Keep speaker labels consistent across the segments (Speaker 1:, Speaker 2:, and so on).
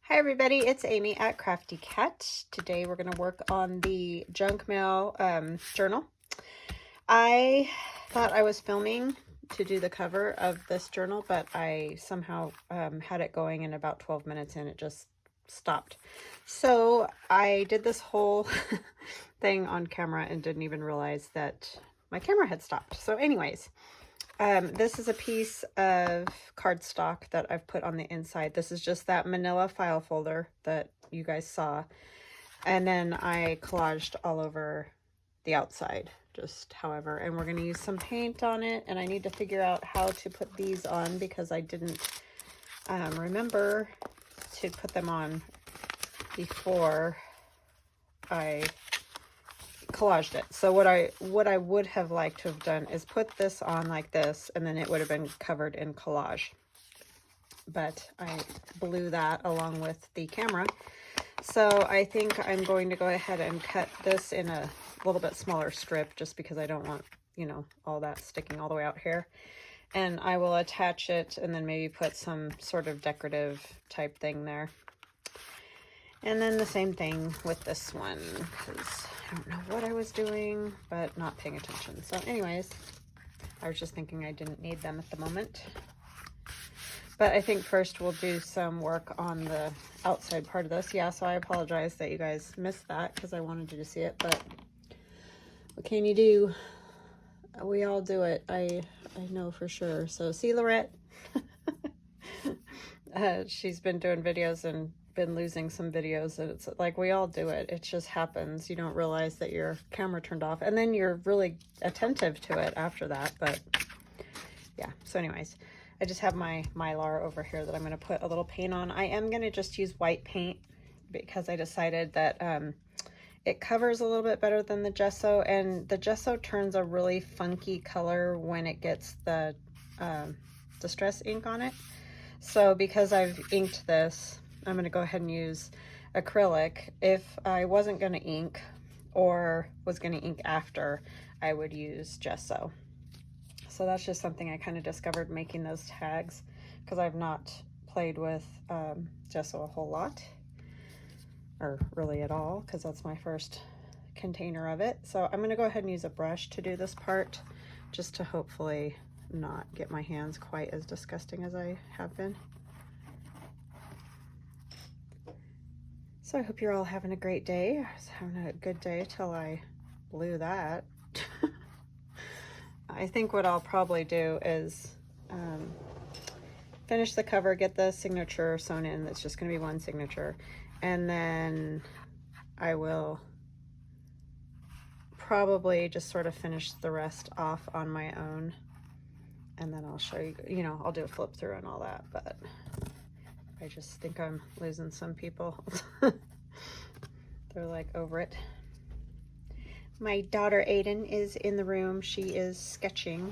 Speaker 1: Hi everybody, it's Amy at Crafty Cat. Today we're going to work on the junk mail journal. I thought I was filming to do the cover of this journal, but I somehow had it going, and about 12 minutes in it just stopped. So I did this whole thing on camera and didn't even realize that my camera had stopped. So anyways, this is a piece of cardstock that I've put on the inside. This is just that manila file folder that you guys saw. And then I collaged all over the outside, just however. And we're going to use some paint on it. And I need to figure out how to put these on because I didn't remember to put them on before I collaged it. So what I would have liked to have done is put this on like this, and then it would have been covered in collage, but I blew that along with the camera. So I think I'm going to go ahead and cut this in a little bit smaller strip, just because I don't want, you know, all that sticking all the way out here. And I will attach it and then maybe put some sort of decorative type thing there. And then the same thing with this one, because I don't know what I was doing, but not paying attention. So anyways, I was just thinking I didn't need them at the moment. But I think first we'll do some work on the outside part of this. Yeah, so I apologize that you guys missed that because I wanted you to see it, but what can you do? We all do it. I know for sure. So see Lorette? She's been doing videos and been losing some videos, and it's like we all do it. It just happens. You don't realize that your camera turned off, and then you're really attentive to it after that. But yeah, so anyways, I just have my Mylar over here that I'm going to put a little paint on. I am going to just use white paint because I decided that it covers a little bit better than the gesso, and the gesso turns a really funky color when it gets the distress ink on it. So because I've inked this, I'm going to go ahead and use acrylic. If I wasn't going to ink or was going to ink after, I would use gesso. So that's just something I kind of discovered making those tags, because I've not played with gesso a whole lot, or really at all, because that's my first container of it. So I'm going to go ahead and use a brush to do this part, just to hopefully not get my hands quite as disgusting as I have been. So I hope you're all having a great day. I was having a good day till I blew that. I think what I'll probably do is finish the cover, get the signature sewn in. That's just going to be one signature. And then I will probably just sort of finish the rest off on my own. And then I'll show you, you know, I'll do a flip through and all that, but I just think I'm losing some people. They're like over it. My daughter Aiden is in the room. She is sketching,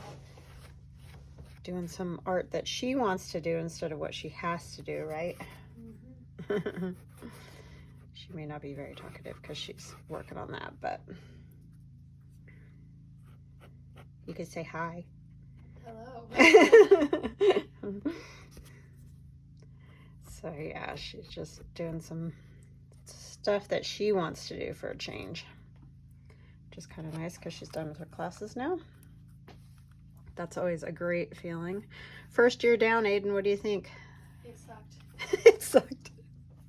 Speaker 1: doing some art that she wants to do instead of what she has to do, right? Mm-hmm. She may not be very talkative because she's working on that, but you could say hi.
Speaker 2: Hello.
Speaker 1: So yeah, she's just doing some stuff that she wants to do for a change, which is kind of nice because she's done with her classes now. That's always a great feeling. First year down, Aiden, what do you think?
Speaker 2: It sucked.
Speaker 1: It sucked.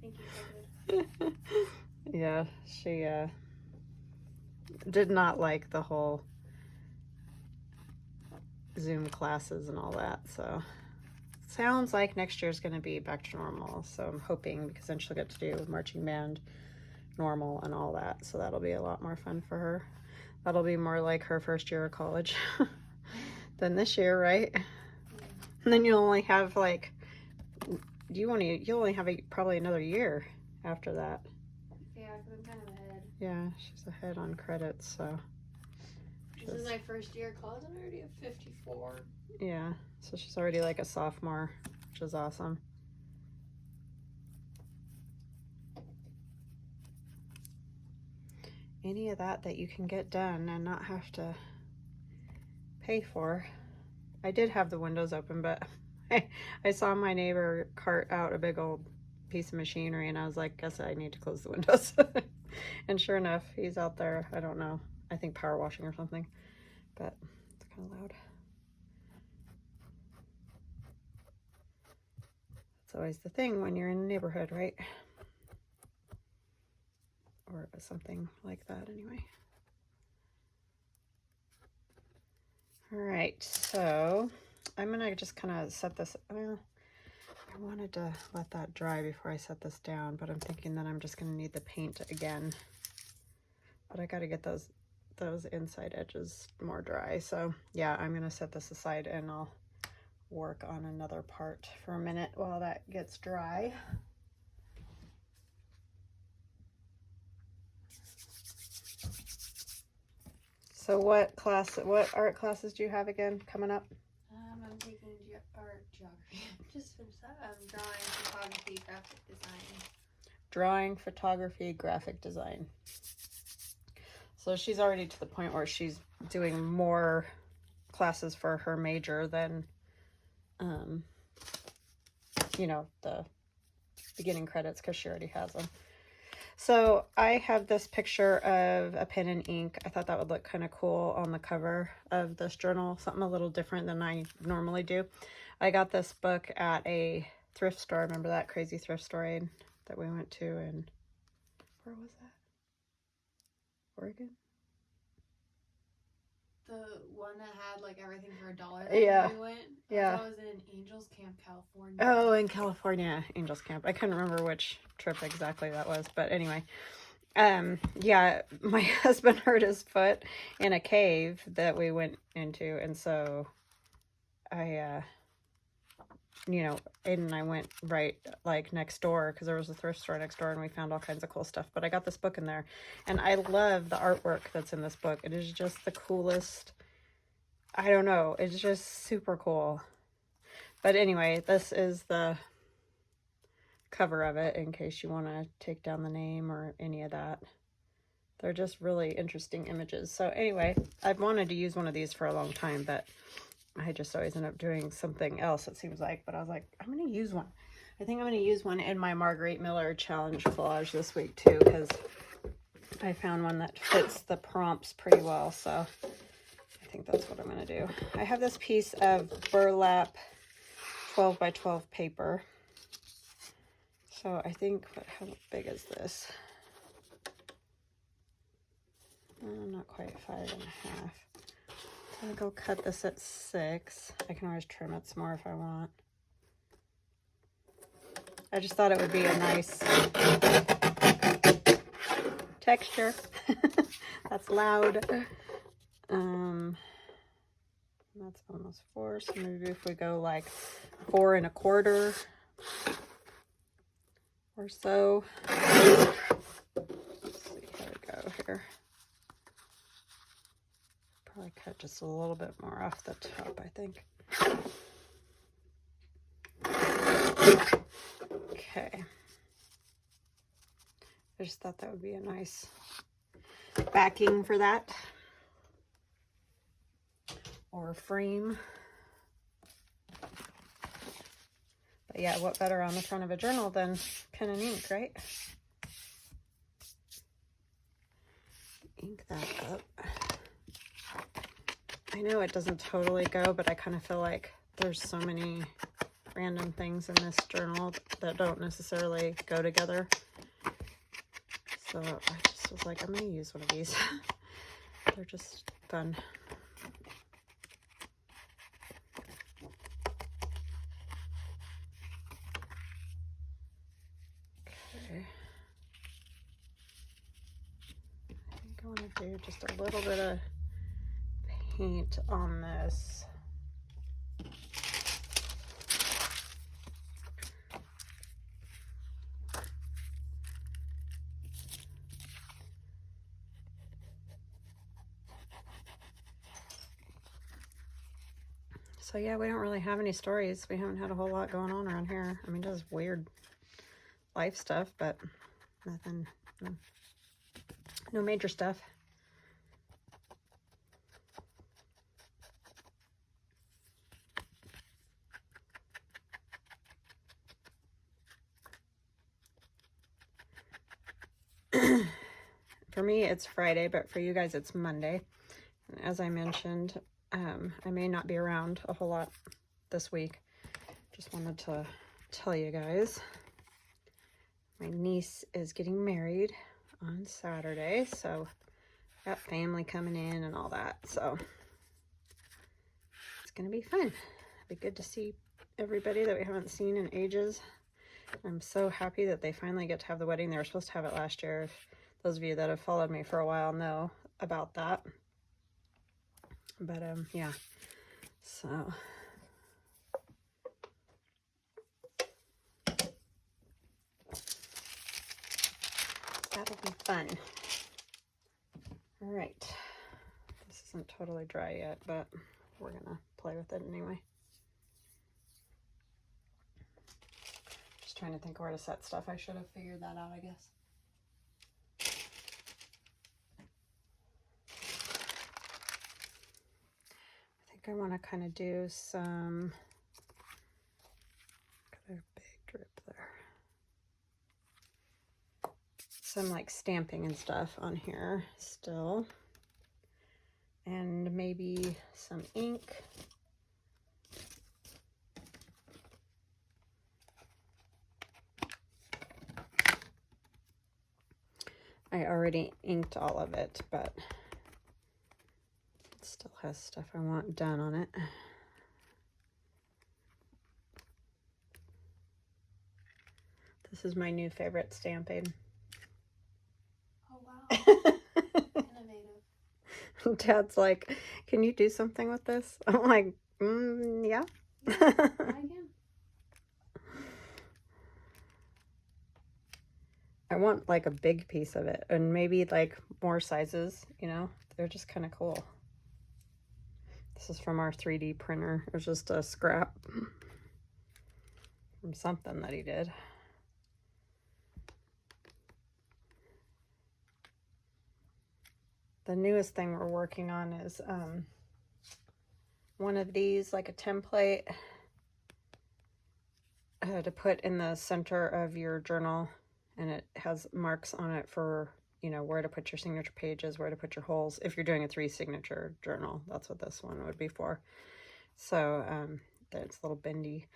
Speaker 2: Thank you, COVID.
Speaker 1: Yeah, she did not like the whole Zoom classes and all that, so sounds like next year's going to be back to normal. So I'm hoping, because then she'll get to do marching band normal and all that, so that'll be a lot more fun for her. That'll be more like her first year of college than this year, right? Yeah. And then you'll only have like you'll only have probably another year after that.
Speaker 2: Yeah, because I'm kind of ahead.
Speaker 1: Yeah, she's ahead on credits, so
Speaker 2: this is my first year of college. I'm already at 54.
Speaker 1: Yeah, so she's already like a sophomore, which is awesome. Any of that you can get done and not have to pay for. I did have the windows open, but I saw my neighbor cart out a big old piece of machinery, and I was like, guess I need to close the windows. And sure enough, he's out there. I don't know. I think power washing or something, but it's kind of loud. It's always the thing when you're in a neighborhood, right? Or something like that anyway. All right, so I'm gonna just kind of set this, well, I wanted to let that dry before I set this down, but I'm thinking that I'm just gonna need the paint again. But I gotta get those inside edges more dry. So yeah, I'm gonna set this aside and I'll work on another part for a minute while that gets dry. So what art classes do you have again coming up?
Speaker 2: I'm taking art geography. Just finished that. Drawing, photography, graphic design.
Speaker 1: Drawing, photography, graphic design. So she's already to the point where she's doing more classes for her major than, you know, the beginning credits, because she already has them. So I have this picture of a pen and ink. I thought that would look kind of cool on the cover of this journal, something a little different than I normally do. I got this book at a thrift store. Remember that crazy thrift store that we went to, and where was that? Oregon?
Speaker 2: The one that had like everything for $1.
Speaker 1: Yeah.
Speaker 2: We went.
Speaker 1: Yeah.
Speaker 2: I was in Angels Camp, California.
Speaker 1: Oh, in California, Angels Camp. I couldn't remember which trip exactly that was, but anyway. Yeah, my husband hurt his foot in a cave that we went into, and so I, you know, Aiden and I went right like next door because there was a thrift store next door, and we found all kinds of cool stuff. But I got this book in there, and I love the artwork that's in this book. It is just the coolest. I don't know. It's just super cool. But anyway, this is the cover of it in case you want to take down the name or any of that. They're just really interesting images. So anyway, I've wanted to use one of these for a long time, but I just always end up doing something else, it seems like. But I was like, I'm going to use one. I think I'm going to use one in my Marguerite Miller challenge collage this week too, because I found one that fits the prompts pretty well. So I think that's what I'm going to do. I have this piece of burlap 12 by 12 paper. So I think, how big is this? Not quite 5.5. I'm gonna go cut this at 6. I can always trim it some more if I want. I just thought it would be a nice texture. That's loud. That's almost 4, so maybe if we go like 4 1/4 or so. Let's see how we go here. Probably cut just a little bit more off the top, I think. Okay. I just thought that would be a nice backing for that. Or frame. But yeah, what better on the front of a journal than pen and ink, right? Ink that up. I know it doesn't totally go, but I kind of feel like there's so many random things in this journal that don't necessarily go together. So I just was like, I'm going to use one of these. They're just fun. Okay. I think I want to do just a little bit of paint on this. So yeah, we don't really have any stories. We haven't had a whole lot going on around here. I mean, just weird life stuff, but nothing, no major stuff. For me, it's Friday, but for you guys, it's Monday. And as I mentioned, I may not be around a whole lot this week. Just wanted to tell you guys. My niece is getting married on Saturday, so got family coming in and all that. So it's going to be fun. It'll be good to see everybody that we haven't seen in ages. I'm so happy that they finally get to have the wedding. They were supposed to have it last year. Those of you that have followed me for a while know about that. But yeah, so that'll be fun. All right, this isn't totally dry yet, but we're gonna play with it anyway. Just trying to think where to set stuff. I should have figured that out, I guess. I want to kind of do some, got a big drip there, some like stamping and stuff on here still, and maybe some ink. I already inked all of it, but it still has stuff I want done on it. This is my new favorite stamping.
Speaker 2: Oh, wow. Innovative.
Speaker 1: Dad's like, can you do something with this? I'm like, yeah.
Speaker 2: I can.
Speaker 1: I want like a big piece of it and maybe like more sizes, you know, they're just kind of cool. This is from our 3D printer. It was just a scrap from something that he did. The newest thing we're working on is one of these, like a template to put in the center of your journal, and it has marks on it for, you know, where to put your signature pages, where to put your holes. If you're doing a 3 signature journal, that's what this one would be for. So it's a little bendy.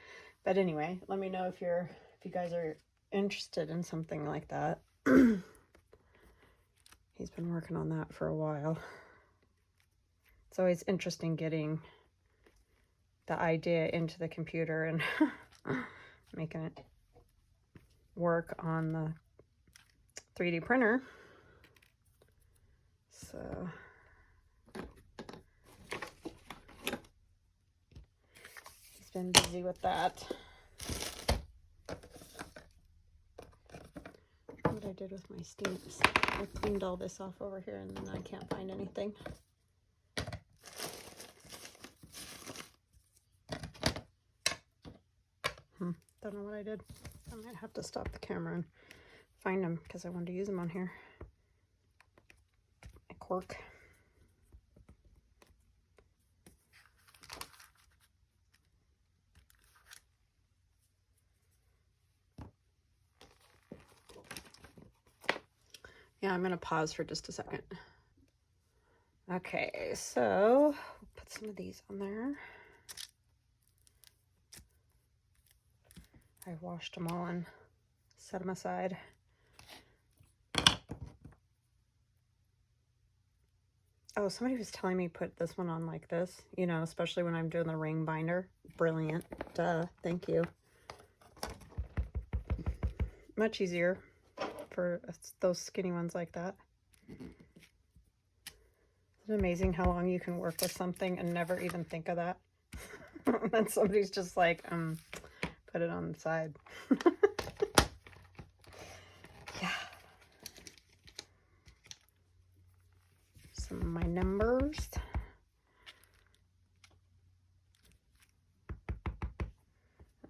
Speaker 1: But anyway, let me know if you guys are interested in something like that. He's been working on that for a while. It's always interesting getting the idea into the computer and making it work on the 3D printer. So he's been busy with that. What I did with my stamps. I cleaned all this off over here and then I can't find anything. Don't know what I did. I might have to stop the camera and find them because I wanted to use them on here. A cork. Yeah, I'm going to pause for just a second. Okay, so we'll put some of these on there. I washed them all and set them aside. Oh, somebody was telling me put this one on like this, you know, especially when I'm doing the ring binder. Brilliant. Duh. Thank you. Much easier for those skinny ones like that. Isn't it amazing how long you can work with something and never even think of that? Then somebody's just like, put it on the side. Yeah. Some of my numbers.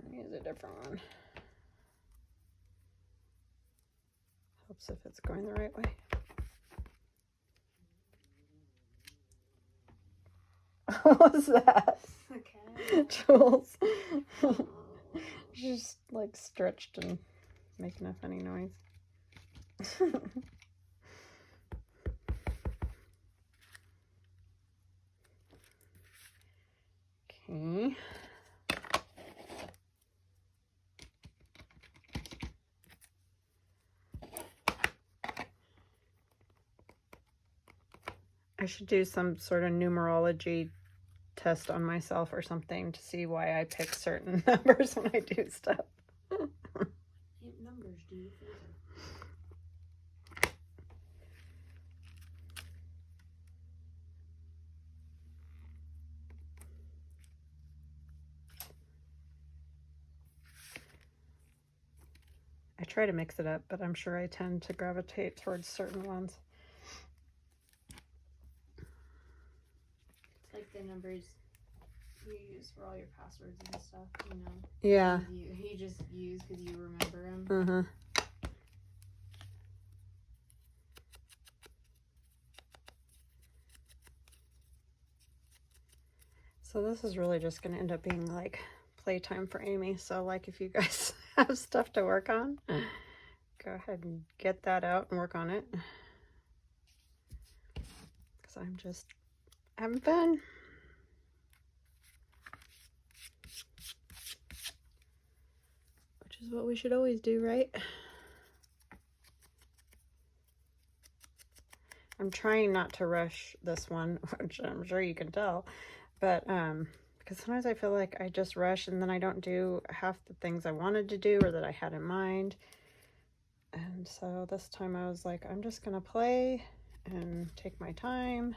Speaker 1: I'll use a different one. Helps if it's going the right way. What was that?
Speaker 2: Okay.
Speaker 1: Jules. She's just like stretched and making a funny noise. Okay. I should do some sort of numerology test on myself or something to see why I pick certain numbers when I do stuff.
Speaker 2: What numbers do you favor?
Speaker 1: I try to mix it up, but I'm sure I tend to gravitate towards certain ones.
Speaker 2: It's like the numbers you use for all your passwords and stuff, you know?
Speaker 1: Yeah.
Speaker 2: You just use because you remember them.
Speaker 1: Uh-huh. So this is really just going to end up being like playtime for Amy. So like if you guys have stuff to work on, go ahead and get that out and work on it. Because I'm just having fun. Which is what we should always do, right? I'm trying not to rush this one, which I'm sure you can tell. But because sometimes I feel like I just rush and then I don't do half the things I wanted to do or that I had in mind. And so this time I was like, I'm just going to play and take my time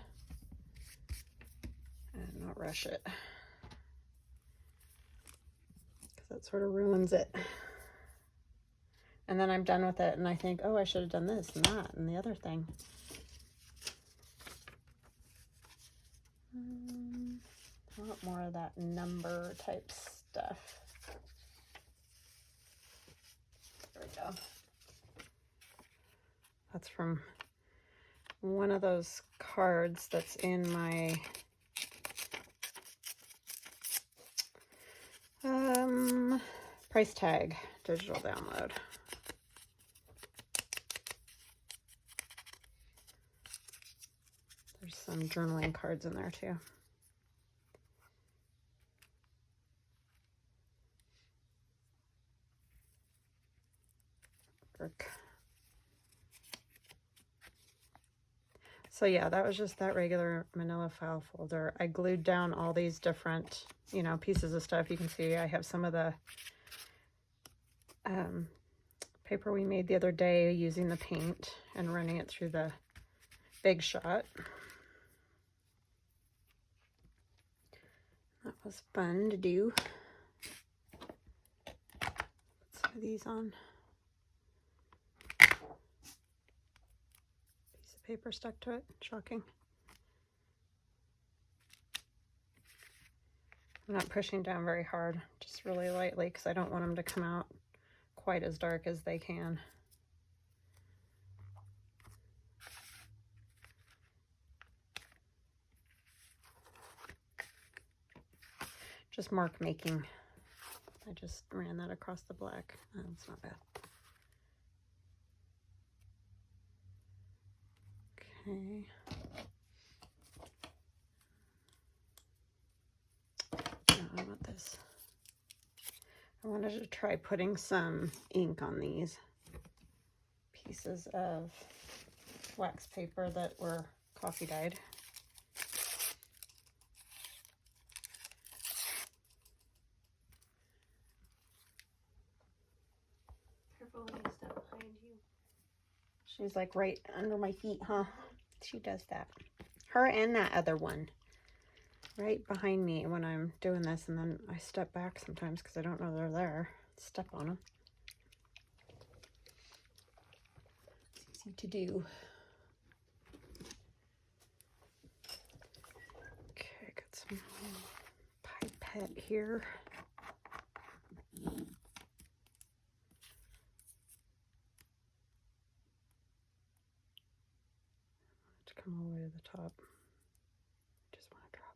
Speaker 1: and not rush it. Because that sort of ruins it. And then I'm done with it and I think, oh, I should have done this and that and the other thing. I want more of that number type stuff. There we go. That's from one of those cards that's in my price tag digital download. There's some journaling cards in there too. So yeah, that was just that regular manila file folder. I glued down all these different, you know, pieces of stuff. You can see I have some of the paper we made the other day using the paint and running it through the Big Shot. That was fun to do. Put some of these on. Piece of paper stuck to it. Shocking. I'm not pushing down very hard, just really lightly because I don't want them to come out quite as dark as they can. Just mark making. I just ran that across the black. That's not bad. Okay. No, I want this. I wanted to try putting some ink on these pieces of wax paper that were coffee dyed.
Speaker 2: Careful when you step behind you.
Speaker 1: She's like right under my feet, huh? She does that. Her and that other one. Right behind me when I'm doing this, and then I step back sometimes because I don't know they're there. Step on them. It's easy to do. Okay, got some pipette here. To come all the way to the top. Just want to drop.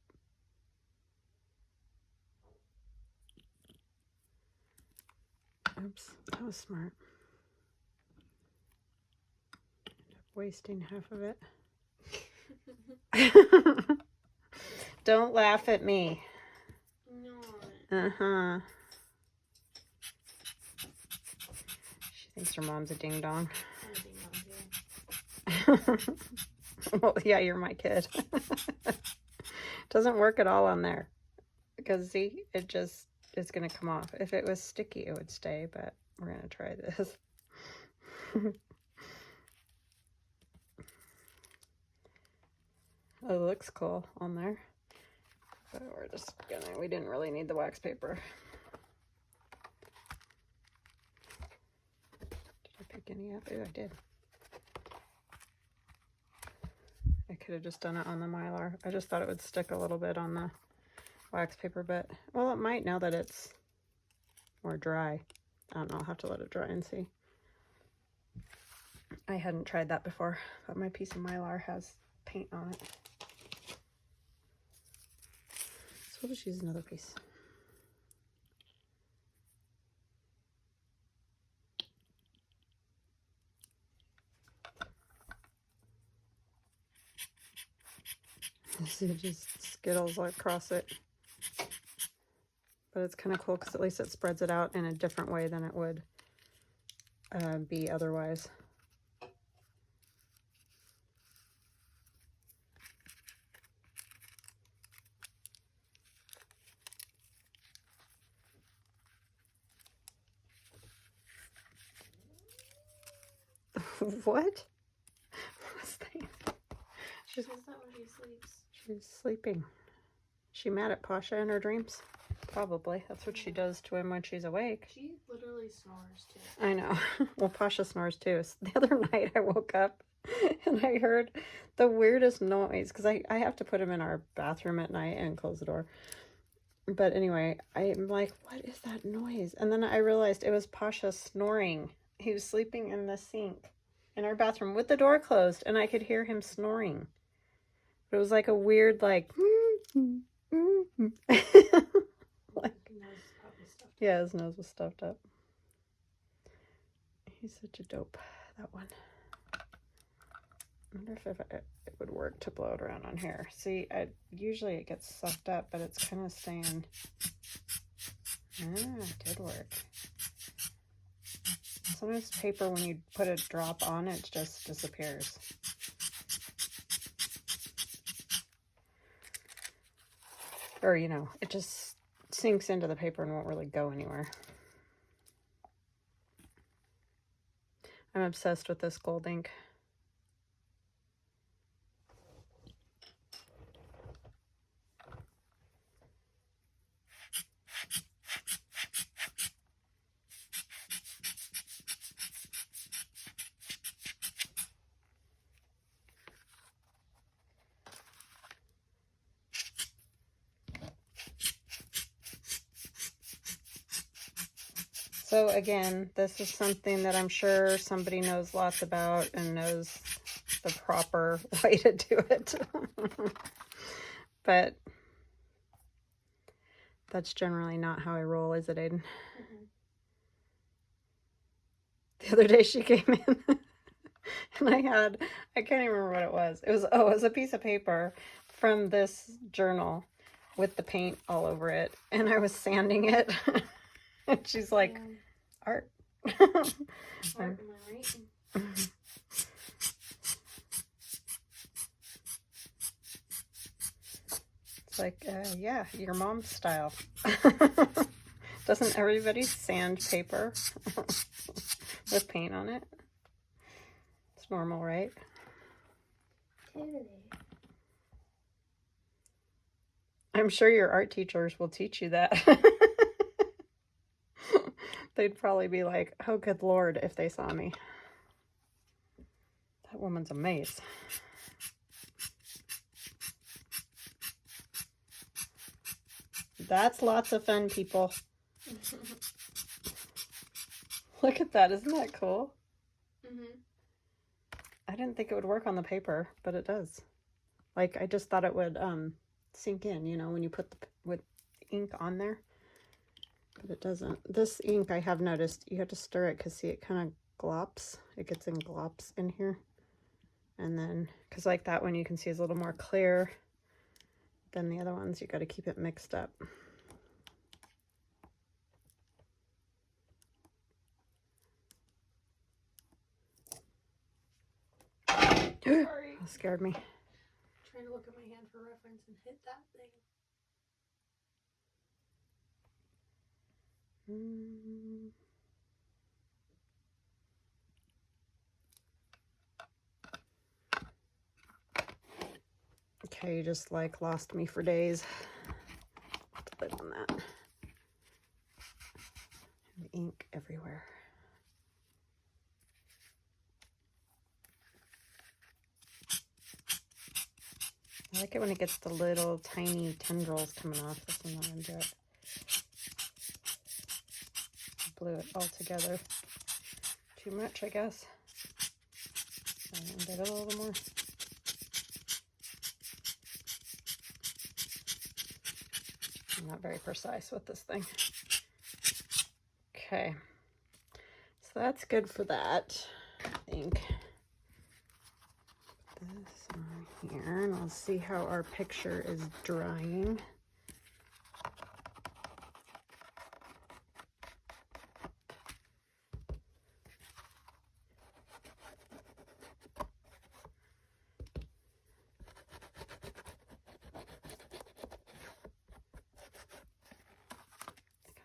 Speaker 1: Oops, that was smart. End up wasting half of it. Don't laugh at me. Uh-huh. She thinks her mom's a ding-dong.
Speaker 2: I'm a ding-dong too.
Speaker 1: Well, yeah, you're my kid. Doesn't work at all on there. Because, see, it just is going to come off. If it was sticky, it would stay, but we're going to try this. Oh, it looks cool on there. But we're just gonna, we didn't really need the wax paper. Did I pick any up? Oh, I did. I could have just done it on the Mylar. I just thought it would stick a little bit on the wax paper, but, well, it might now that it's more dry. I don't know, I'll have to let it dry and see. I hadn't tried that before, but my piece of Mylar has paint on it. So we'll just use another piece. It just skittles across it. But it's kind of cool because at least it spreads it out in a different way than it would be otherwise. What? What's that?
Speaker 2: She's not when she sleeps.
Speaker 1: She's sleeping. She mad at Pasha in her dreams? Probably. That's what she does to him when she's awake.
Speaker 2: She literally snores too.
Speaker 1: I know. Well, Pasha snores too. The other night I woke up and I heard the weirdest noise because I have to put him in our bathroom at night and close the door. But anyway, I'm like, what is that noise? And then I realized it was Pasha snoring. He was sleeping in the sink in our bathroom with the door closed, and I could hear him snoring. But it was like a weird, like, like, yeah, his nose was stuffed up. He's such a dope, that one. I wonder if it would work to blow it around on here. See, usually it gets sucked up, but it's kind of staying. It did work. Sometimes paper, when you put a drop on, it just disappears. Or, you know, it just sinks into the paper and won't really go anywhere. I'm obsessed with this gold ink. So again, this is something that I'm sure somebody knows lots about and knows the proper way to do it. But that's generally not how I roll, is it, Aiden?
Speaker 2: Mm-hmm.
Speaker 1: The other day she came in and I can't even remember what it was. It was a piece of paper from this journal with the paint all over it. And I was sanding it. And she's like, art.
Speaker 2: Art, am I right?
Speaker 1: It's like, yeah, your mom's style. Doesn't everybody sand paper with paint on it? It's normal, right?
Speaker 2: Totally.
Speaker 1: I'm sure your art teachers will teach you that. They'd probably be like, oh, good Lord, if they saw me. That woman's a maze. That's lots of fun, people. Look at that. Isn't that cool?
Speaker 2: Mm-hmm.
Speaker 1: I didn't think it would work on the paper, but it does. Like, I just thought it would sink in, you know, when you put with ink on there. But it doesn't. This ink, I have noticed, you have to stir it because, see, it kind of glops. It gets in glops in here. And then, because like that one you can see is a little more clear than the other ones. You got to keep it mixed up.
Speaker 2: Sorry.
Speaker 1: That scared me.
Speaker 2: Trying to look at my hand for reference and hit that thing.
Speaker 1: Okay, you just like lost me for days. Click on that. And ink everywhere. I like it when it gets the little tiny tendrils coming off. That's when I'm gonna do it. Blew it all together. Too much, I guess. And did it a little more. I'm not very precise with this thing. Okay. So that's good for that, I think. Put this on here, and we'll see how our picture is drying.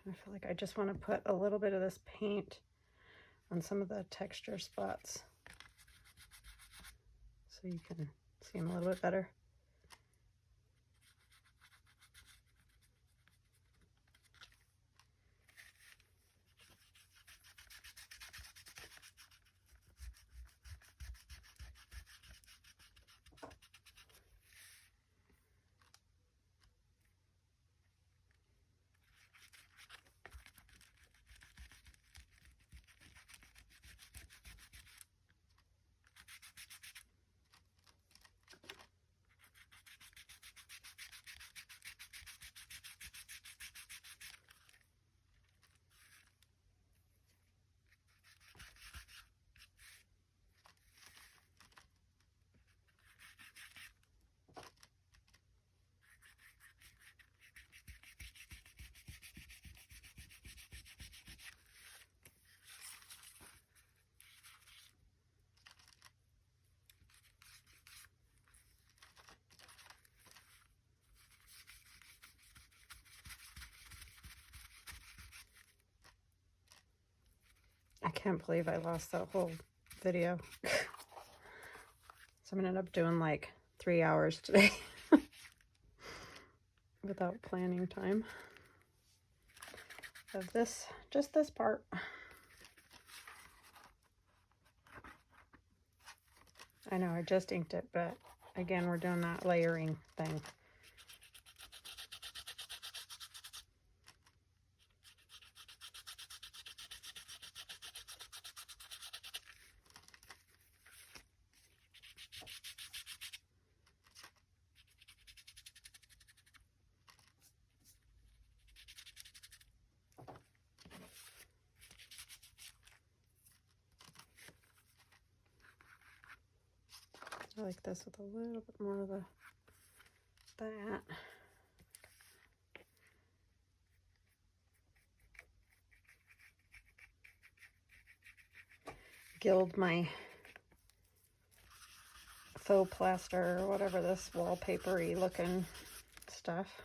Speaker 1: I feel like I just want to put a little bit of this paint on some of the texture spots so you can see them a little bit better. I can't believe I lost that whole video. So I'm gonna end up doing like 3 hours today without planning time of this, just this part. I know I just inked it, but again, we're doing that layering thing. I like this with a little bit more of that. Gild my faux plaster or whatever this wallpapery looking stuff.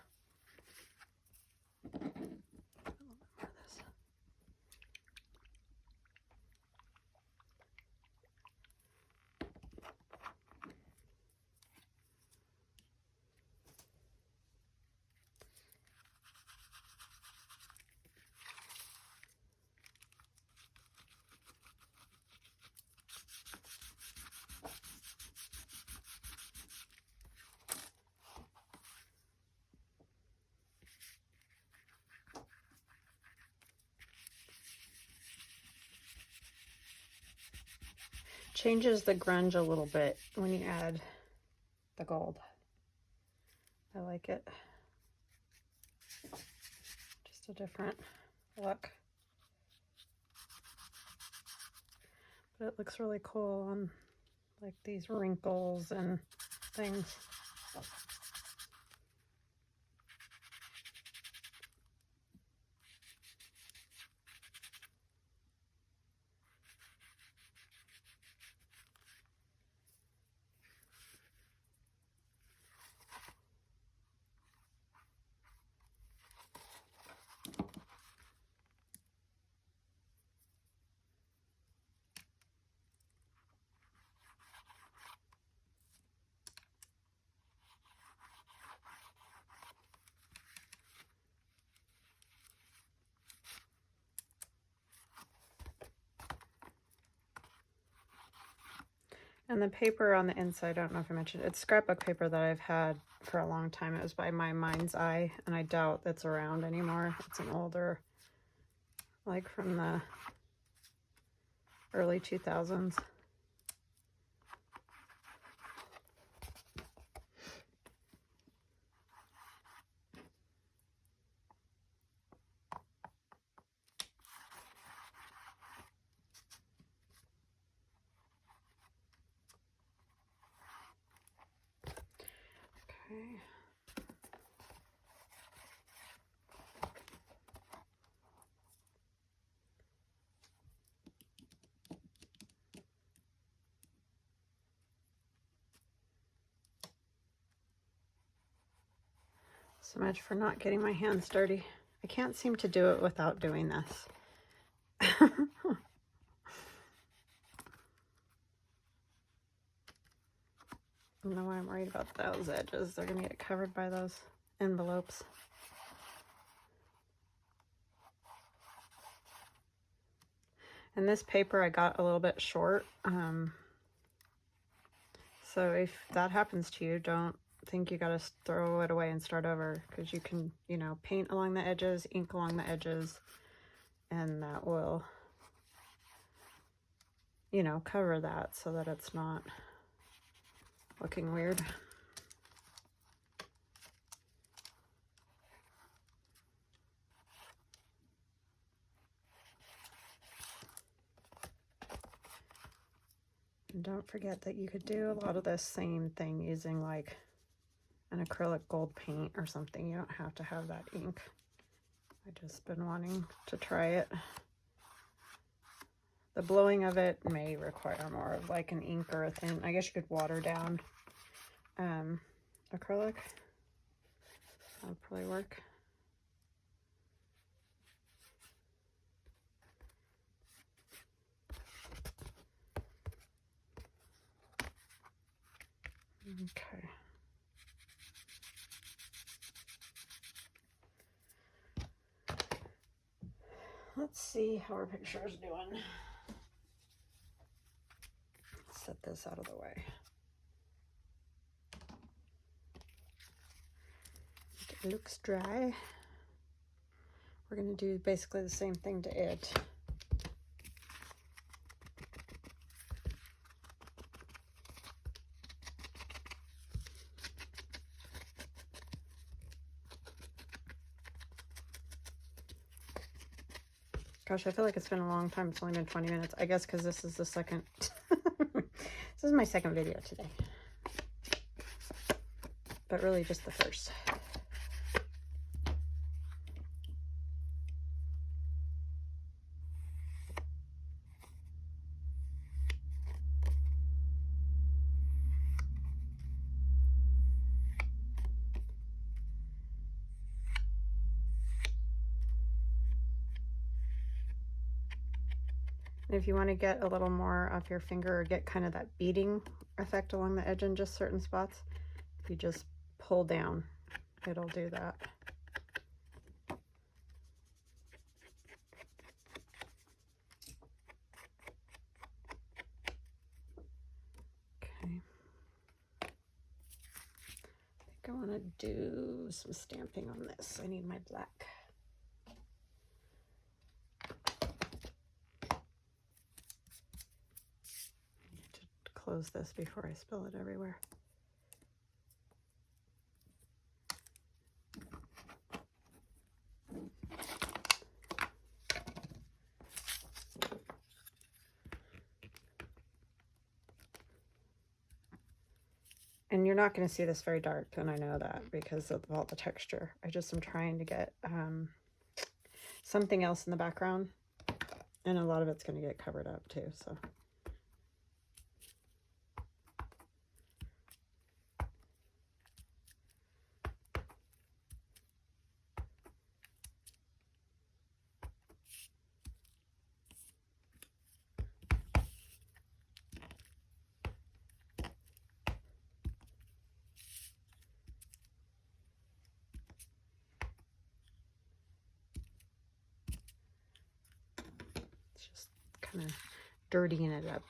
Speaker 1: Changes the grunge a little bit when you add the gold. I like it. Just a different look. But it looks really cool on like these wrinkles and things. And the paper on the inside, I don't know if I mentioned, it's scrapbook paper that I've had for a long time. It was by my Mind's Eye, and I doubt it's around anymore. It's an older, like from the early 2000s. Okay. So much for not getting my hands dirty. I can't seem to do it without doing this. I don't know why I'm worried about those edges. They're going to get covered by those envelopes. And this paper I got a little bit short. So if that happens to you, don't think you got to throw it away and start over, because you can, you know, paint along the edges, ink along the edges, and that will, you know, cover that so that it's not looking weird. And don't forget that you could do a lot of this same thing using like an acrylic gold paint or something. You don't have to have that ink. I've just been wanting to try it. The blowing of it may require more of like an ink or a thin, I guess you could water down acrylic. That would probably work. Okay. Let's see how our picture is doing. Set this out of the way. It looks dry. We're going to do basically the same thing to it. Gosh, I feel like it's been a long time. It's only been 20 minutes. I guess because this is the second. This is my second video today. But really just the first. And if you want to get a little more off your finger or get kind of that beading effect along the edge in just certain spots, if you just pull down, it'll do that. Okay. I think I want to do some stamping on this. I need my black. Close this before I spill it everywhere. And you're not going to see this very dark, and I know that because of all the texture. I just am trying to get something else in the background, and a lot of it's going to get covered up too, so. Just kind of dirtying it up.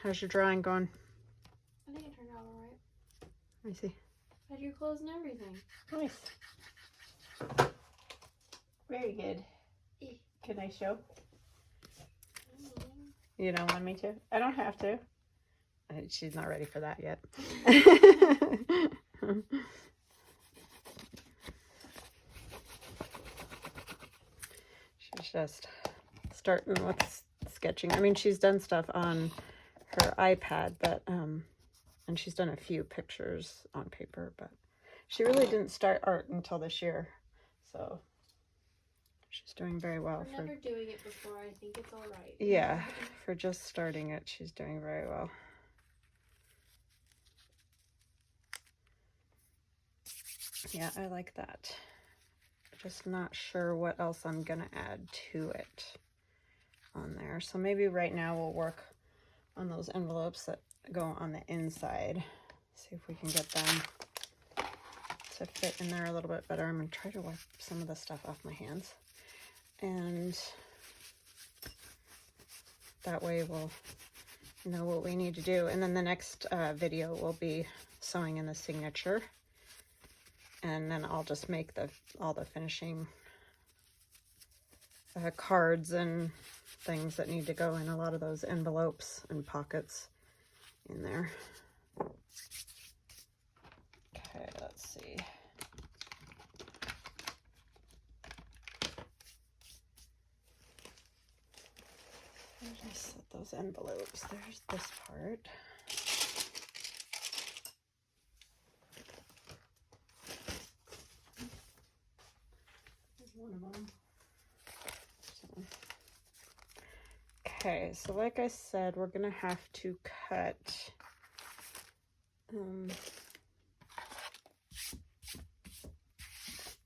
Speaker 1: How's your drawing going?
Speaker 2: I think it turned out alright.
Speaker 1: Let me see.
Speaker 2: Had your clothes and everything.
Speaker 1: Nice. Very good. Can I show? You don't want me to? I don't have to. She's not ready for that yet. She's just starting with sketching. I mean, she's done stuff on her iPad, but and she's done a few pictures on paper, but she really didn't start art until this year. So she's doing very well.
Speaker 2: For never doing it before, I think it's all right.
Speaker 1: Yeah, for just starting it, she's doing very well. Yeah, I like that. Just not sure what else I'm gonna add to it on there. So maybe right now we'll work on those envelopes that go on the inside. See if we can get them to fit in there a little bit better. I'm gonna try to wipe some of the stuff off my hands. And that way we'll know what we need to do. And then the next video will be sewing in the signature. And then I'll just make all the finishing cards and things that need to go in a lot of those envelopes and pockets in there. Okay, let's see. Where did I set those envelopes? There's this part. One of them. Okay, so like I said, we're gonna have to cut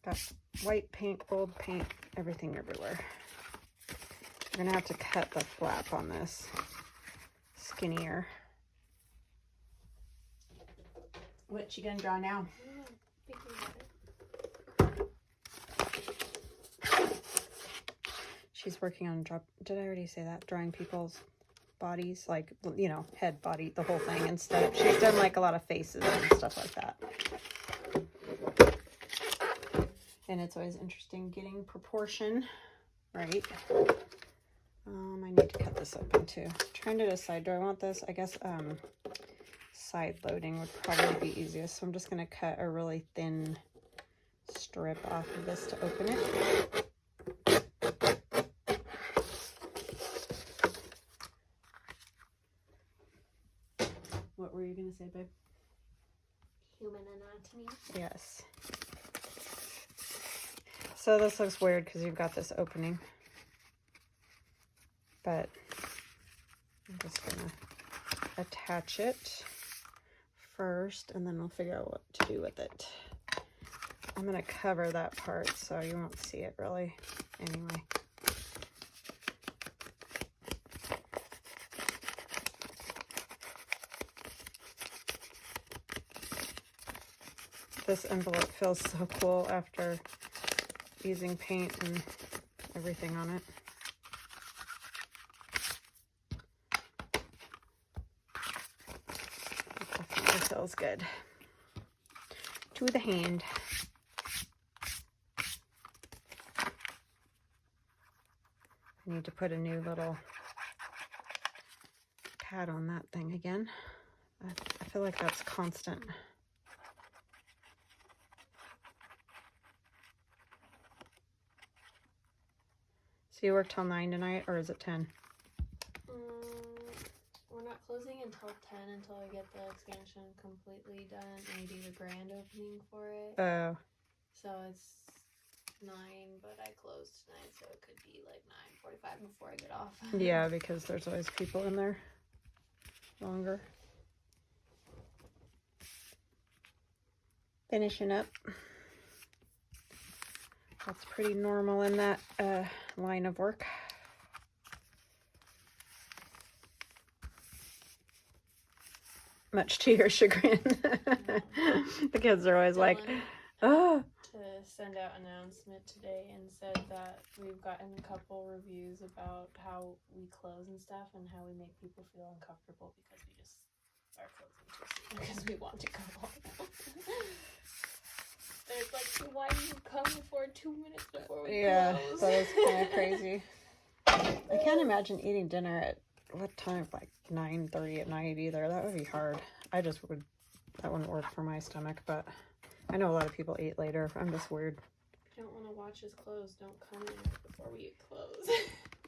Speaker 1: got white paint, gold paint, everything everywhere. We're gonna have to cut the flap on this skinnier. What you gonna draw now? She's working on did I already say that? Drawing people's bodies, like, you know, head, body, the whole thing instead of, she's done like a lot of faces and stuff like that. And it's always interesting getting proportion right. I need to cut this open too. Trying to decide, do I want this? I guess side loading would probably be easiest. So I'm just gonna cut a really thin strip off of this to open it. What were you gonna say, babe?
Speaker 2: Human anatomy.
Speaker 1: Yes. So this looks weird because you've got this opening, but I'm just gonna attach it first and then we'll figure out what to do with it. I'm gonna cover that part so you won't see it really anyway. This envelope feels so cool after using paint and everything on it. It definitely feels good to the hand. I need to put a new little pad on that thing again. I feel like that's constant. So you work till 9 tonight, or is it 10?
Speaker 2: We're not closing until 10 until I get the expansion completely done and we do the grand opening for it.
Speaker 1: Oh.
Speaker 2: So it's 9, but I close tonight, so it could be like 9:45 before I get off.
Speaker 1: Yeah, because there's always people in there longer. Finishing up. That's pretty normal in that line of work. Much to your chagrin. The kids are always like, oh.
Speaker 2: to send out an announcement today and said that we've gotten a couple reviews about how we close and stuff and how we make people feel uncomfortable because we just are closing too soon because we want to go home. It's like, why did you come before 2 minutes before we close?
Speaker 1: That was kind of crazy. I can't imagine eating dinner at what time? Like 9:30 at night either. That would be hard. That wouldn't work for my stomach, but I know a lot of people eat later. I'm just weird.
Speaker 2: If you don't want to watch us close, don't come in before we close.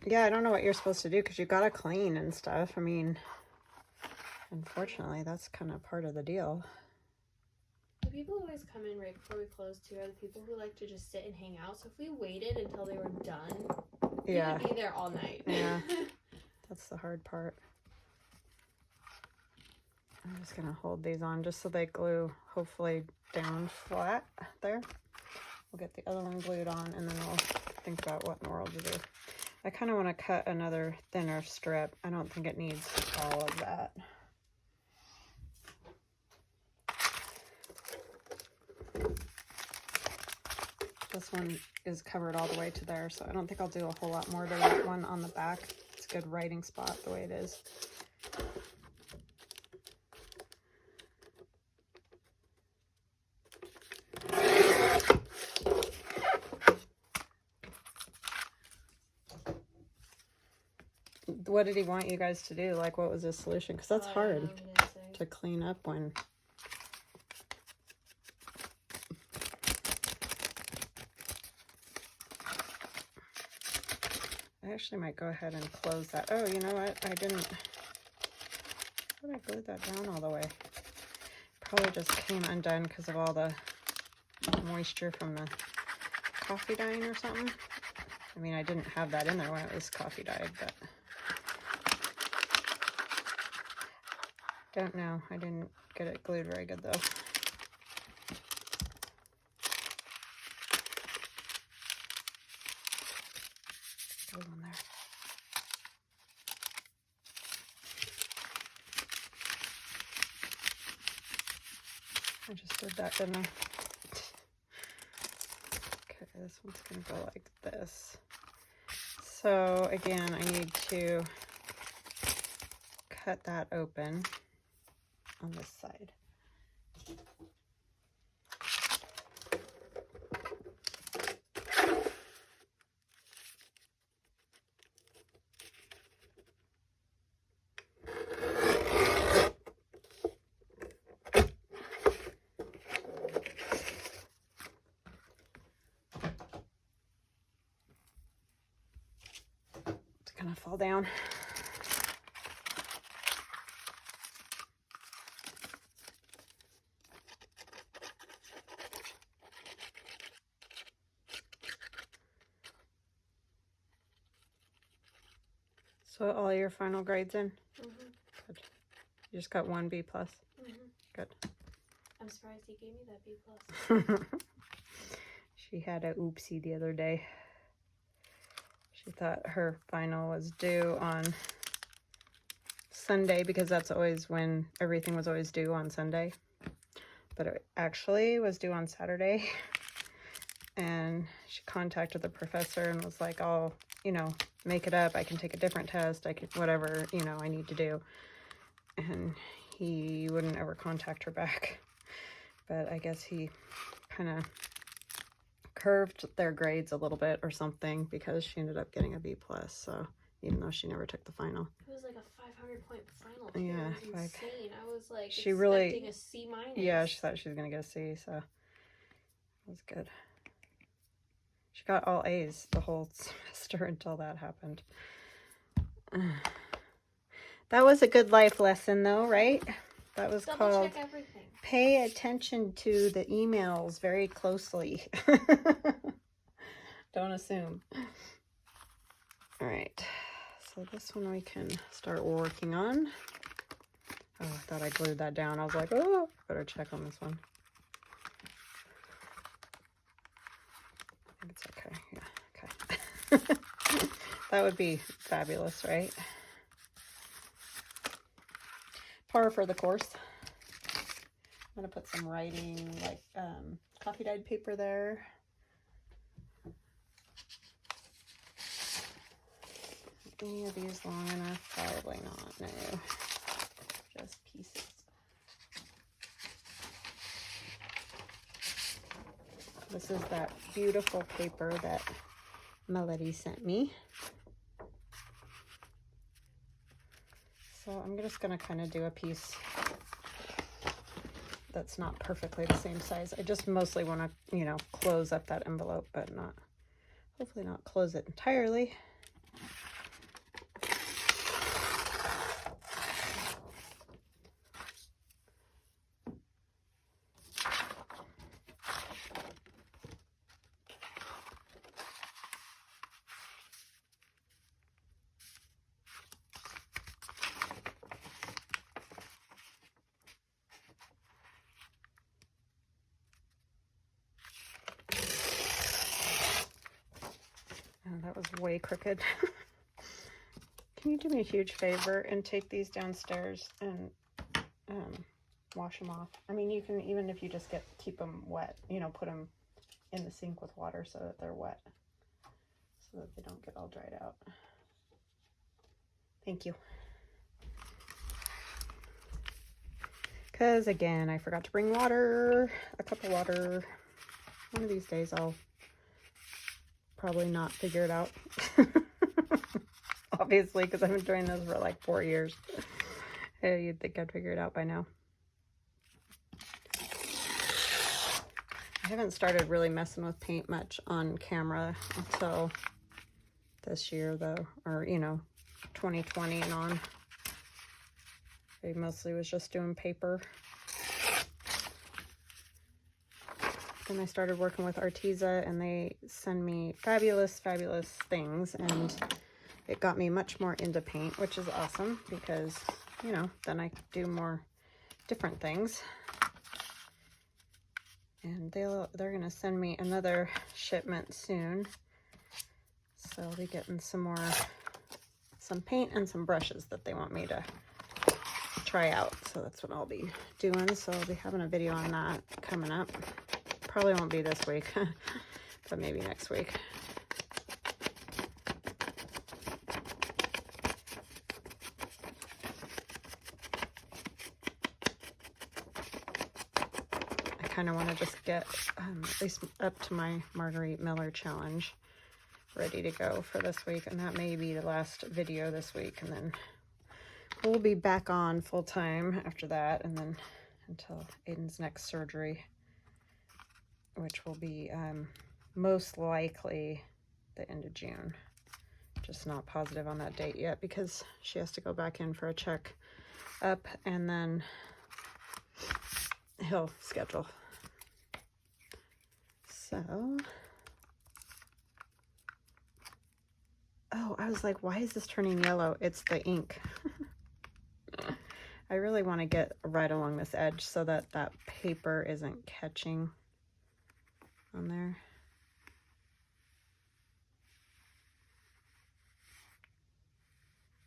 Speaker 1: Yeah, I don't know what you're supposed to do because you gotta clean and stuff. I mean, unfortunately, that's kind of part of the deal.
Speaker 2: The people who always come in right before we close too are the people who like to just sit and hang out. So if we waited until they were done, we would be there all night.
Speaker 1: Yeah, that's the hard part. I'm just gonna hold these on just so they glue hopefully down flat there. We'll get the other one glued on and then we'll think about what in the world to do. I kind of want to cut another thinner strip. I don't think it needs all of that. This one is covered all the way to there, so I don't think I'll do a whole lot more to that one on the back. It's a good writing spot the way it is. What did he want you guys to do? Like, what was his solution? Because that's hard to clean up when... I actually might go ahead and close that. Oh, you know what? I didn't... How did I glue that down all the way? Probably just came undone because of all the moisture from the coffee dyeing or something. I mean, I didn't have that in there when it was coffee dyed, but... Don't know. I didn't get it glued very good though. Glue on there. I just did that, didn't I? Okay, this one's gonna go like this. So again, I need to cut that open on this side. It's gonna fall down. So all your final grades in?
Speaker 2: Mm-hmm.
Speaker 1: Good. You just got 1 B+.
Speaker 2: Mm-hmm.
Speaker 1: Good.
Speaker 2: I'm surprised he gave me that B+.
Speaker 1: She had a oopsie the other day. She thought her final was due on Sunday because that's always when everything was always due on Sunday. But it actually was due on Saturday. And she contacted the professor and was like, "Oh, you know, make it up. I can take a different test. I can, whatever, you know, I need to do." And he wouldn't ever contact her back. But I guess he kind of curved their grades a little bit or something because she ended up getting a B+. So even though she never took the final.
Speaker 2: It was like a 500-point final.
Speaker 1: Yeah,
Speaker 2: it was insane. I was like
Speaker 1: she
Speaker 2: expecting
Speaker 1: really,
Speaker 2: a C-.
Speaker 1: Yeah, she thought she was gonna get a C, so it was good. She got all A's the whole semester until that happened. That was a good life lesson though, right? That was
Speaker 2: Double
Speaker 1: called
Speaker 2: check everything.
Speaker 1: Pay attention to the emails very closely. Don't assume. All right, so this one we can start working on. Oh, I thought I glued that down. I was like, oh, better check on this one. I think it's okay. Yeah, okay. That would be fabulous, right? Par for the course. I'm gonna put some writing, like coffee dyed paper there. Any of these long enough? Probably not, no. Just pieces. This is that beautiful paper that Melody sent me. So I'm just gonna kind of do a piece that's not perfectly the same size. I just mostly want to, you know, close up that envelope, but not, hopefully not close it entirely. Oh, that was way crooked. Can you do me a huge favor and take these downstairs and wash them off? I mean, you can, even if you just keep them wet, you know, put them in the sink with water so that they're wet, so that they don't get all dried out. Thank you. Because again, I forgot to bring water, a cup of water. One of these days I'll probably not figure it out. Obviously, because I've been doing this for like 4 years. Hey, you'd think I'd figure it out by now. I haven't started really messing with paint much on camera until this year though, or you know, 2020 and on. I mostly was just doing paper. Then I started working with Arteza, and they send me fabulous, fabulous things, and it got me much more into paint, which is awesome because, you know, then I do more different things. And they're gonna send me another shipment soon, so I'll be getting some paint and some brushes that they want me to try out. So that's what I'll be doing. So I'll be having a video on that coming up. Probably won't be this week, but maybe next week. I kind of want to just get at least up to my Marguerite Miller challenge ready to go for this week, and that may be the last video this week, and then we'll be back on full time after that, and then until Aiden's next surgery, which will be most likely the end of June. Just not positive on that date yet because she has to go back in for a check up, and then he'll schedule. So, oh, I was like, why is this turning yellow? It's the ink. I really want to get right along this edge so that that paper isn't catching on there.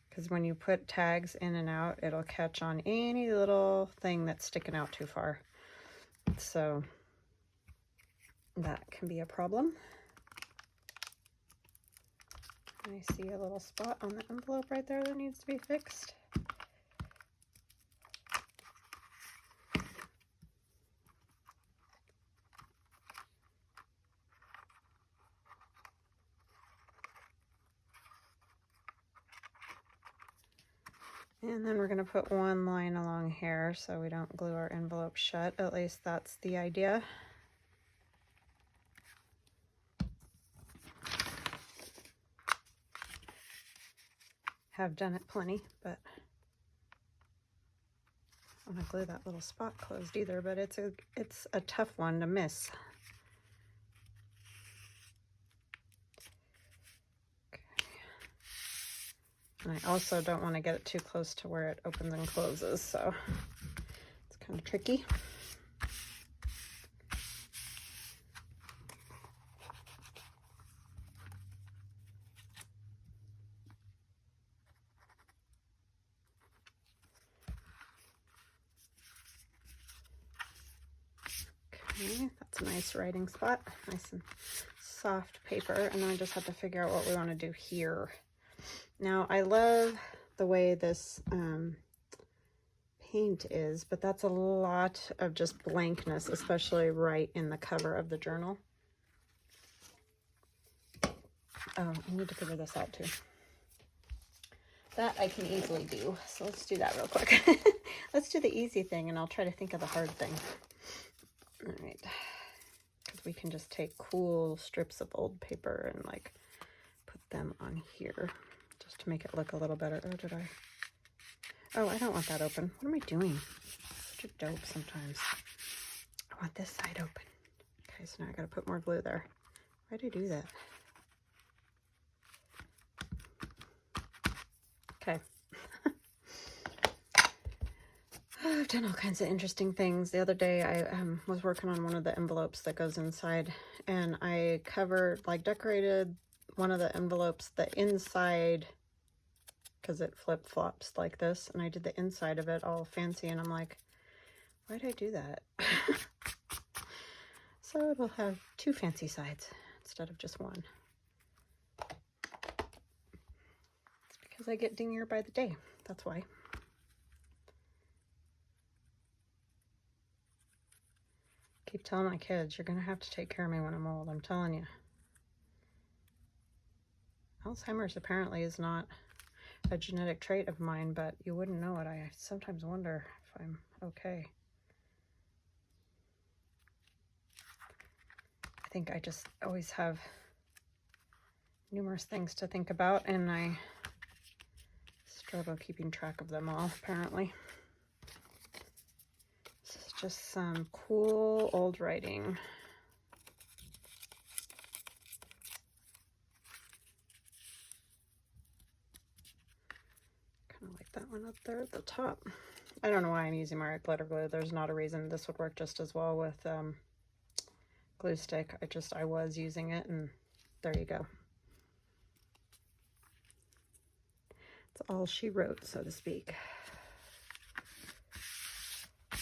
Speaker 1: Because when you put tags in and out, it'll catch on any little thing that's sticking out too far. So that can be a problem. I see a little spot on the envelope right there that needs to be fixed. And then we're going to put one line along here so we don't glue our envelope shut. At least that's the idea. Have done it plenty, but I don't want to glue that little spot closed either, but it's a tough one to miss. And I also don't want to get it too close to where it opens and closes, so it's kind of tricky. Okay, that's a nice writing spot. Nice and soft paper. And then I just have to figure out what we want to do here. Now, I love the way this paint is, but that's a lot of just blankness, especially right in the cover of the journal. Oh, I need to figure this out too. That I can easily do. So let's do that real quick. Let's do the easy thing and I'll try to think of the hard thing. All right. Because we can just take cool strips of old paper and like put them on here just to make it look a little better. Oh, did I? Oh, I don't want that open. What am I doing? Such a dope sometimes. I want this side open. Okay, so now I gotta put more glue there. Why did I do that? Okay. I've done all kinds of interesting things. The other day I was working on one of the envelopes that goes inside, and I covered, like decorated one of the envelopes, the inside, because it flip-flops like this, and I did the inside of it all fancy, and I'm like, why did I do that? So it'll have two fancy sides instead of just one. Because I get dingier by the day. That's why. Keep telling my kids, you're going to have to take care of me when I'm old. I'm telling you. Alzheimer's apparently is not a genetic trait of mine, but you wouldn't know it. I sometimes wonder if I'm okay. I think I just always have numerous things to think about, and I struggle keeping track of them all, apparently. This is just some cool old writing. Kind of like that one up there at the top. I don't know why I'm using my glitter glue. There's not a reason. This would work just as well with glue stick. I was using it, and there you go. It's all she wrote, so to speak. I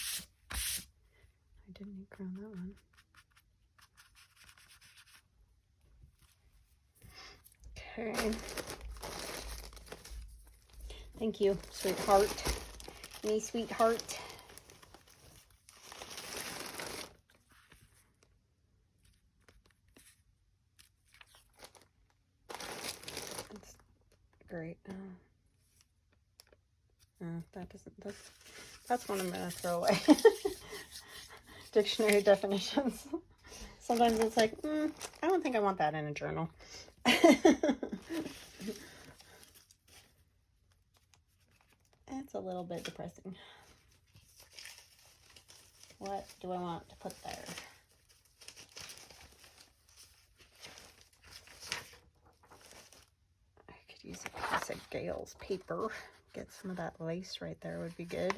Speaker 1: didn't ink around that one. Okay. Thank you, sweetheart. Me, sweetheart. That's great. That doesn't. That's one I'm gonna throw away. Dictionary definitions. Sometimes it's like, I don't think I want that in a journal. It's a little bit depressing. What do I want to put there? I could use a piece of Gail's paper. Get some of that lace right there would be good.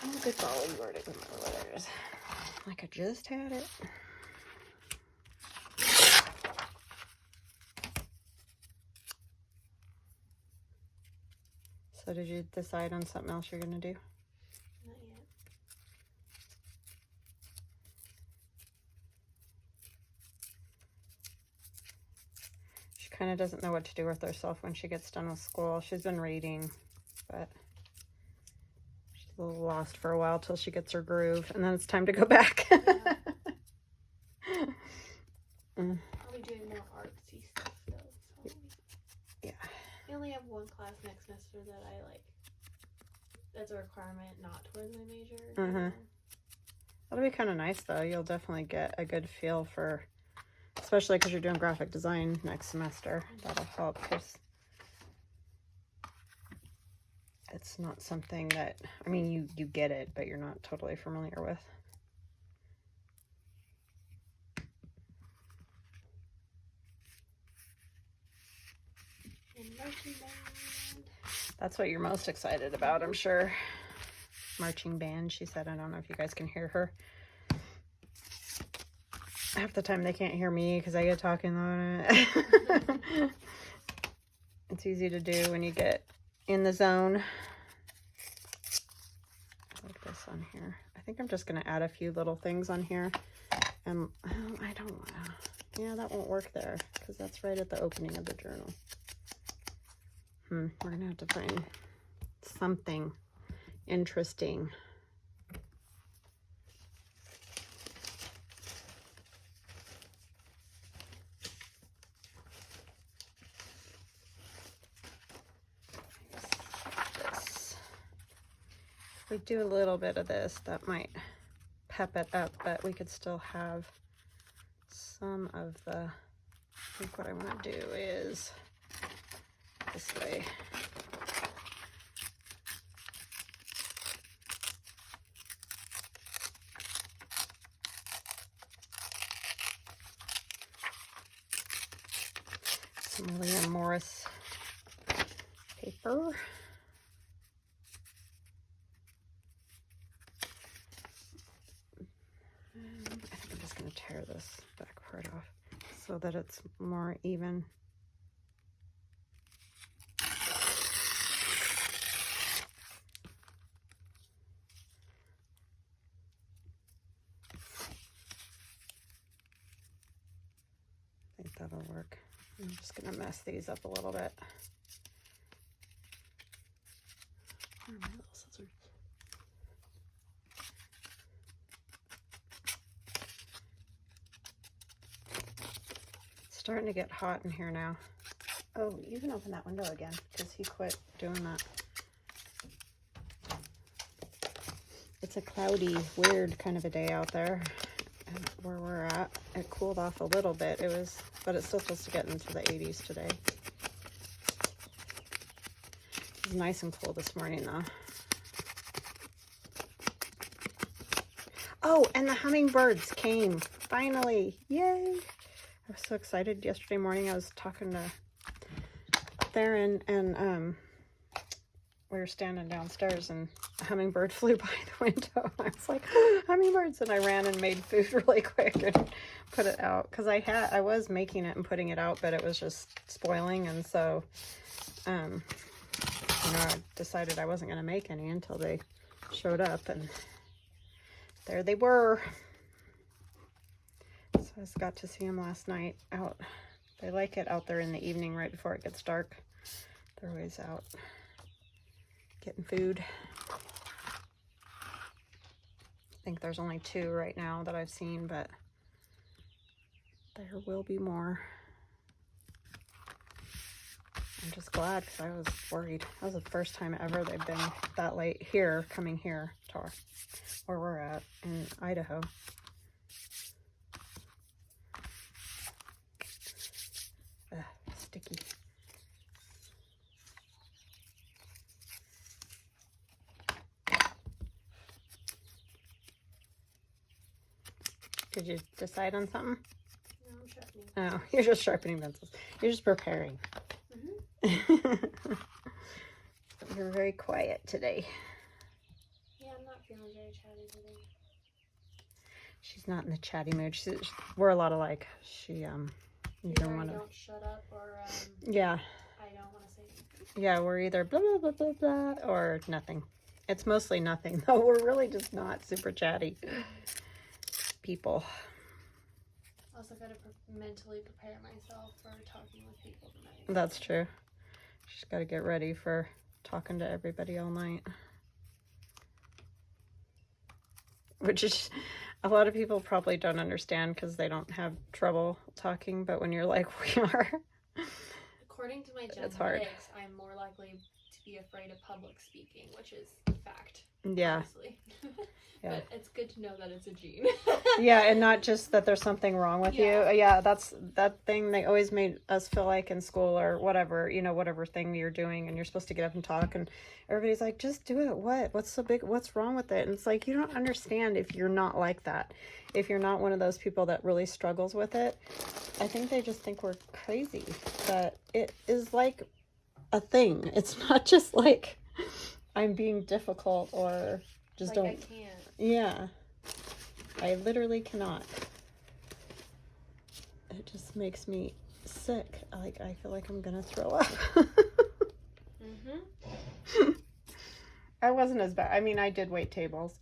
Speaker 1: Oh, good golly, you already put my letters. Like I just had it. So did you decide on something else you're going to do?
Speaker 2: Not yet.
Speaker 1: She kind of doesn't know what to do with herself when she gets done with school. She's been reading, but she's a little lost for a while till she gets her groove, and then it's time to go back.
Speaker 2: Yeah. I'll be doing more artsy stuff though. So
Speaker 1: Yeah.
Speaker 2: I only have one class next semester that I like. That's a requirement, not towards my major.
Speaker 1: That'll be kind of nice though. You'll definitely get a good feel for, especially because you're doing graphic design next semester. That'll help because it's not something that, I mean, you get it, but you're not totally familiar with.
Speaker 2: And marching band.
Speaker 1: That's what you're most excited about, I'm sure. Marching band, she said. I don't know if you guys can hear her. Half the time they can't hear me because I get talking on it. It's easy to do when you get in the zone. I like this on here. I think I'm just going to add a few little things on here. And I don't want to. Yeah, that won't work there because that's right at the opening of the journal. We're going to have to find something interesting. If we do a little bit of this, that might pep it up, but we could still have some of the, I think what I want to do is this way. Some William Morris paper. I think I'm just going to tear this back part off so that it's more even. I think that'll work. I'm just going to mess these up a little bit. Where are my little scissors? It's starting to get hot in here now. Oh, you can open that window again because he quit doing that. It's a cloudy, weird kind of a day out there. And where we're at, it cooled off a little bit. But it's still supposed to get into the 80s today. It was nice and cool this morning though. Oh, and the hummingbirds came finally. Yay! I was so excited yesterday morning. I was talking to Theron and we were standing downstairs and a hummingbird flew by the window. I was like, hummingbirds, and I ran and made food really quick and put it out because I was making it and putting it out, but it was just spoiling, and so I decided I wasn't going to make any until they showed up, and there they were. So I just got to see them last night out. They like it out there in the evening right before it gets dark. They're always out getting food. I think there's only 2 right now that I've seen, but there will be more. I'm just glad because I was worried. That was the first time ever they've been that late here, coming here to where we're at in Idaho. Sticky. Did you decide on something?
Speaker 2: No, I'm sharpening.
Speaker 1: Oh, you're just sharpening pencils. You're just preparing. You're very quiet today.
Speaker 2: Yeah, I'm not feeling very chatty today.
Speaker 1: She's not in the chatty mood. We're a lot alike. She
Speaker 2: Either I don't shut up or
Speaker 1: yeah.
Speaker 2: I don't want to say anything.
Speaker 1: Yeah, we're either blah blah blah blah blah or nothing. It's mostly nothing though. We're really just not super chatty people.
Speaker 2: Also got to mentally prepare myself for talking with people tonight.
Speaker 1: That's true. She's got to get ready for talking to everybody all night. Which is, a lot of people probably don't understand because they don't have trouble talking, but when you're like we are,
Speaker 2: according to my
Speaker 1: it's hard.
Speaker 2: genetics, I'm more likely to be afraid of public speaking, which is a fact.
Speaker 1: Yeah.
Speaker 2: Honestly.
Speaker 1: Yeah.
Speaker 2: But it's good to know that it's a gene.
Speaker 1: Yeah, and not just that there's something wrong with you. Yeah, that's that thing they always made us feel like in school or whatever, whatever thing you're doing and you're supposed to get up and talk and everybody's like, just do it. What's so big? What's wrong with it? And it's like, you don't understand if you're not like that. If you're not one of those people that really struggles with it, I think they just think we're crazy. But it is like a thing. It's not just like I'm being difficult or just
Speaker 2: like
Speaker 1: don't.
Speaker 2: I can't.
Speaker 1: Yeah. I literally cannot. It just makes me sick. Like, I feel like I'm gonna throw up. I wasn't as bad. I mean, I did wait tables.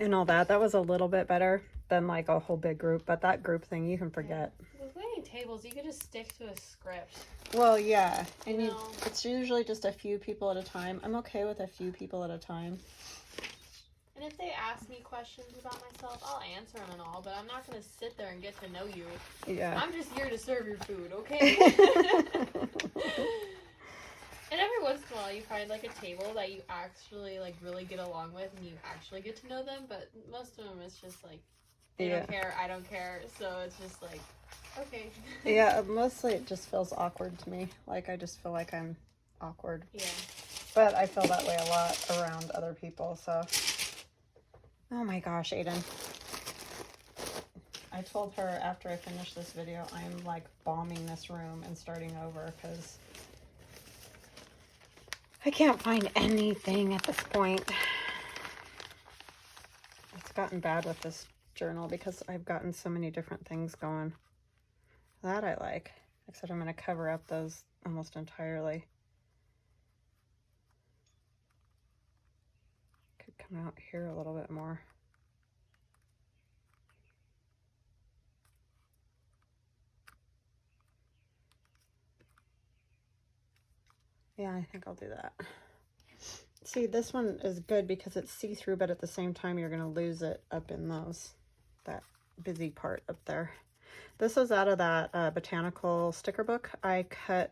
Speaker 1: and all that. That was a little bit better than like a whole big group, but that group thing you can forget.
Speaker 2: With waiting tables, you could just stick to a script.
Speaker 1: Well, yeah, and
Speaker 2: You know.
Speaker 1: it's usually just a few people at a time. I'm okay with a few people at a time.
Speaker 2: And if they ask me questions about myself, I'll answer them and all, but I'm not going to sit there and get to know you.
Speaker 1: Yeah.
Speaker 2: I'm just here to serve your food, okay? And every once in a while, you find like a table that you actually like really get along with, and you actually get to know them. But most of them, it's just like they don't care, I don't care. So it's just like, okay.
Speaker 1: Yeah, mostly it just feels awkward to me. Like I just feel like I'm awkward.
Speaker 2: Yeah.
Speaker 1: But I feel that way a lot around other people. So, oh my gosh, Aiden. I told her after I finished this video, I'm like bombing this room and starting over because I can't find anything at this point. It's gotten bad with this journal because I've gotten so many different things going. That I like. Except I'm going to cover up those almost entirely. Could come out here a little bit more. Yeah, I think I'll do that. See, this one is good because it's see-through, but at the same time, you're going to lose it up in that busy part up there. This is out of that botanical sticker book. I cut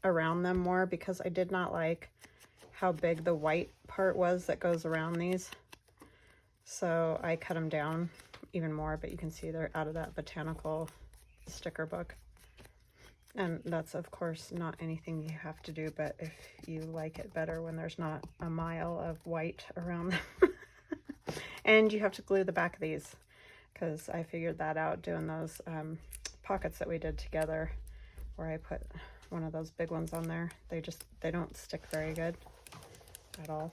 Speaker 1: around them more because I did not like how big the white part was that goes around these. So I cut them down even more, but you can see they're out of that botanical sticker book. And that's, of course, not anything you have to do, but if you like it better when there's not a mile of white around them. And you have to glue the back of these, because I figured that out doing those pockets that we did together, where I put one of those big ones on there. They don't stick very good at all.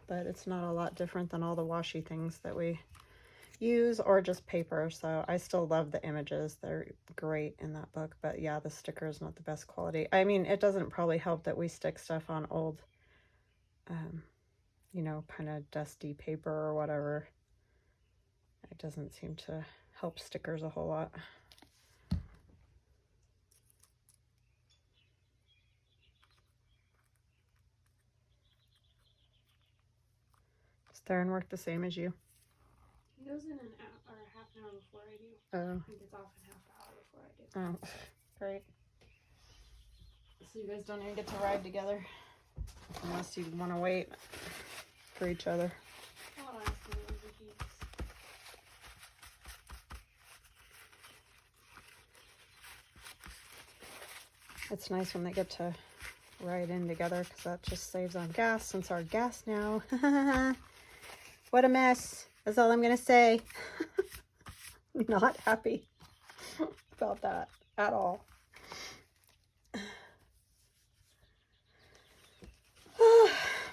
Speaker 1: But it's not a lot different than all the washi things that we use, or just paper. So I still love the images. They're great in that book, but yeah, the sticker is not the best quality. I mean, it doesn't probably help that we stick stuff on old you know, kind of dusty paper or whatever. It doesn't seem to help stickers a whole lot. Does Theron work the same as you?
Speaker 2: He goes in an hour or half an hour before I do.
Speaker 1: Oh.
Speaker 2: He gets off in half an hour before I do.
Speaker 1: Oh, great. So you guys don't even get to ride together? Unless you want to wait for each other.
Speaker 2: I'll ask him if he's...
Speaker 1: It's nice when they get to ride in together because that just saves on gas since our gas now. What a mess. That's all I'm going to say. Not happy about that at all.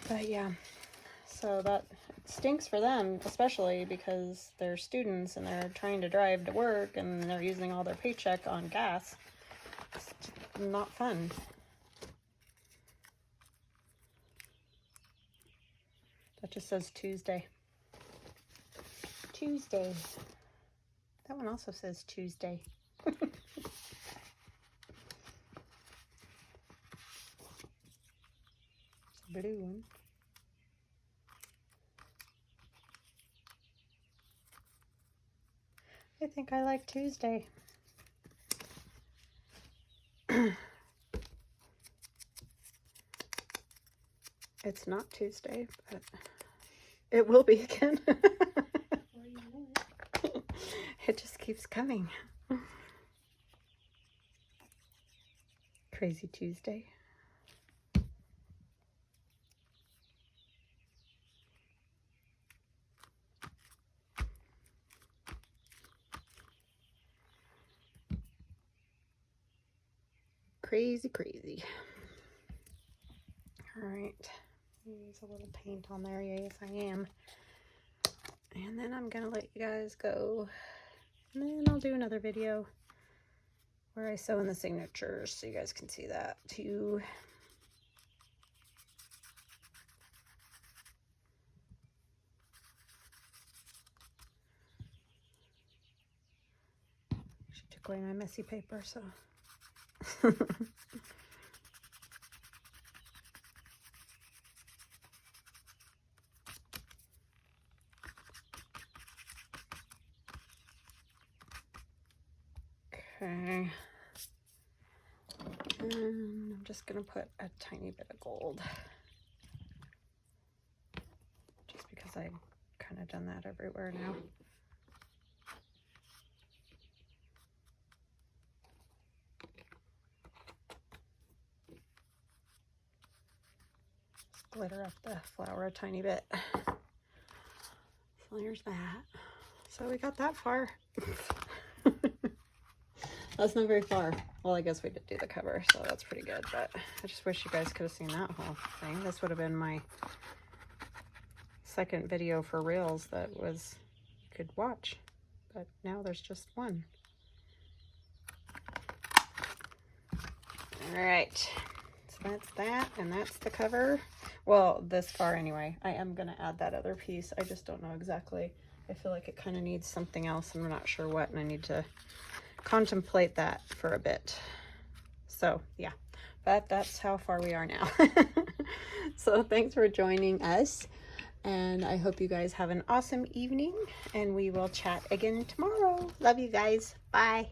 Speaker 1: But yeah, so that stinks for them, especially because they're students and they're trying to drive to work and they're using all their paycheck on gas. It's not fun. That just says Tuesday. Tuesday. That one also says Tuesday. Blue one. I think I like Tuesday. It's not Tuesday, but it will be again. It just keeps coming. Crazy Tuesday. Crazy, crazy. All right. Use a little paint on there. Yes, I am. And then I'm going to let you guys go. And then I'll do another video where I sew in the signatures so you guys can see that too. away my messy paper, so. Okay. And I'm just gonna put a tiny bit of gold. Just because I've kind of done that everywhere now. Just glitter up the flower a tiny bit. So there's that. So we got that far. That's not very far. Well, I guess we did do the cover, so that's pretty good, but I just wish you guys could have seen that whole thing. This would have been my second video for reels that was you could watch, but now there's just one. All right, so that's that, and that's the cover. Well, this far anyway. I am gonna add that other piece. I just don't know exactly. I feel like it kind of needs something else, and I'm not sure what, and I need to contemplate that for a bit. So yeah, but that's how far we are now. So thanks for joining us, and I hope you guys have an awesome evening, and we will chat again tomorrow. Love you guys. Bye.